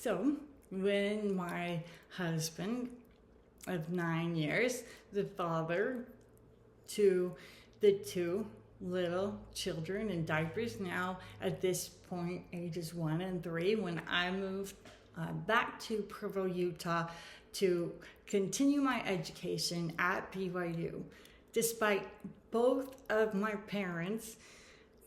So when my husband of 9 years, the father to the two little children in diapers, now at this point ages 1 and 3, when I moved back to Provo, Utah to continue my education at BYU, despite both of my parents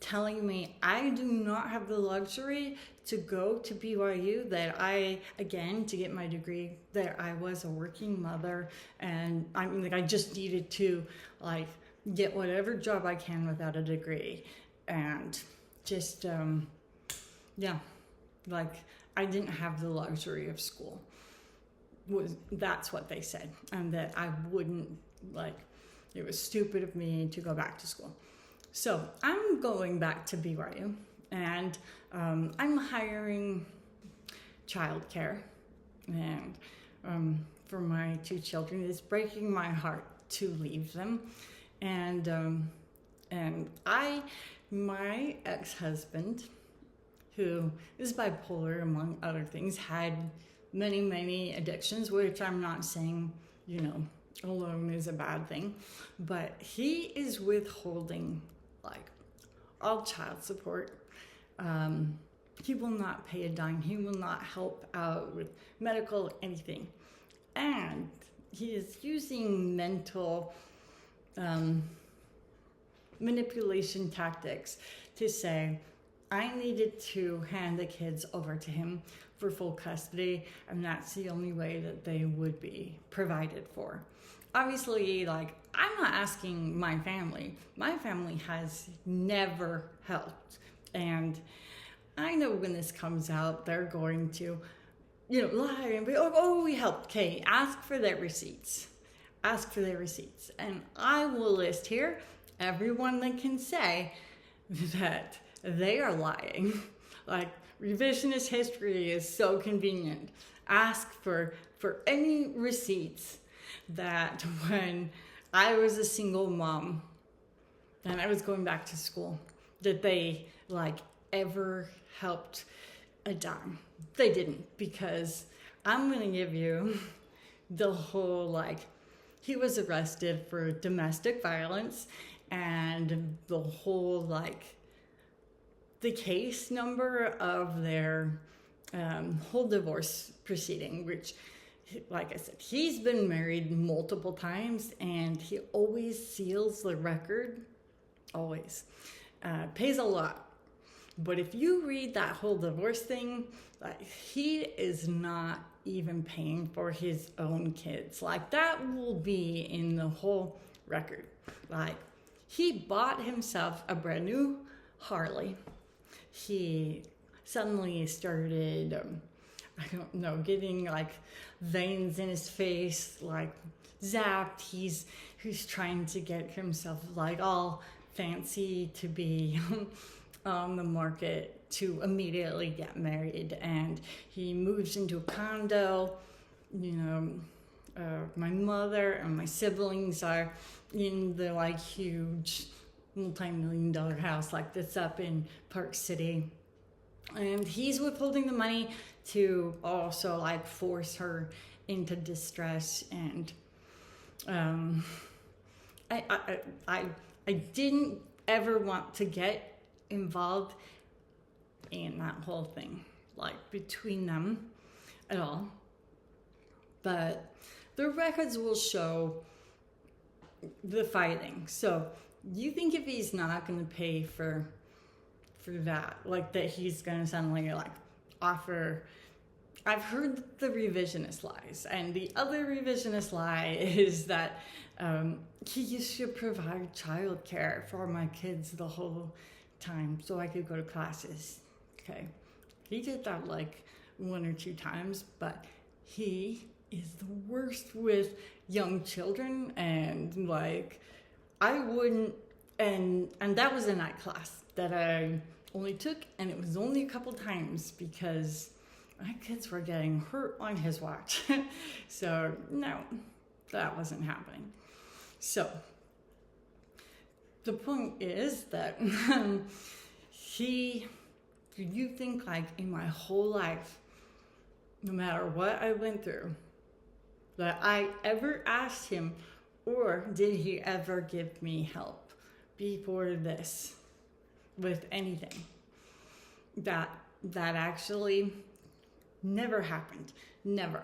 telling me I do not have the luxury to go to BYU, that I, again, to get my degree, that I was a working mother, and I mean, like, I just needed to, like, get whatever job I can without a degree, and just, yeah, like, I didn't have the luxury of school. That's what they said, and that I wouldn't, like, it was stupid of me to go back to school. So I'm going back to BYU, and I'm hiring childcare, and for my two children. It's breaking my heart to leave them, and my ex-husband, who is bipolar among other things, had many addictions, which I'm not saying, alone is a bad thing, but he is withholding like all child support. He will not pay a dime. He will not help out with medical anything, and he is using mental manipulation tactics to say I needed to hand the kids over to him for full custody, and that's the only way that they would be provided for. Obviously, like, I'm not asking my family. My family has never helped. And I know when this comes out, they're going to, lie and be, oh, we helped. Okay, ask for their receipts. Ask for their receipts. And I will list here everyone that can say that they are lying. Like, revisionist history is so convenient. Ask for any receipts that when I was a single mom and I was going back to school, that they ever helped a dime. They didn't, because I'm going to give you the whole, he was arrested for domestic violence, and the whole, the case number of their whole divorce proceeding, which, like I said, he's been married multiple times, and he always seals the record, always. Pays a lot. But if you read that whole divorce thing, he is not even paying for his own kids. That will be in the whole record. He bought himself a brand new Harley. He suddenly started, getting veins in his face, zapped. He's trying to get himself all fancy to be on the market to immediately get married, and he moves into a condo. My mother and my siblings are in the huge multi-million-dollar house that's up in Park City, and he's withholding the money to also force her into distress. And I didn't ever want to get involved in that whole thing between them at all, but the records will show the fighting. So you think if he's not going to pay for that, that he's going to suddenly offer. I've heard the revisionist lies, and the other revisionist lie is that he used to provide childcare for my kids the whole time so I could go to classes. Okay, he did that 1 or 2 times, but he is the worst with young children, and I wouldn't, and that was a night class that I only took, and it was only a couple times because my kids were getting hurt on his watch. So no, that wasn't happening. So the point is that you think in my whole life no matter what I went through, that I ever asked him, or did he ever give me help before this with anything. That actually never happened. Never.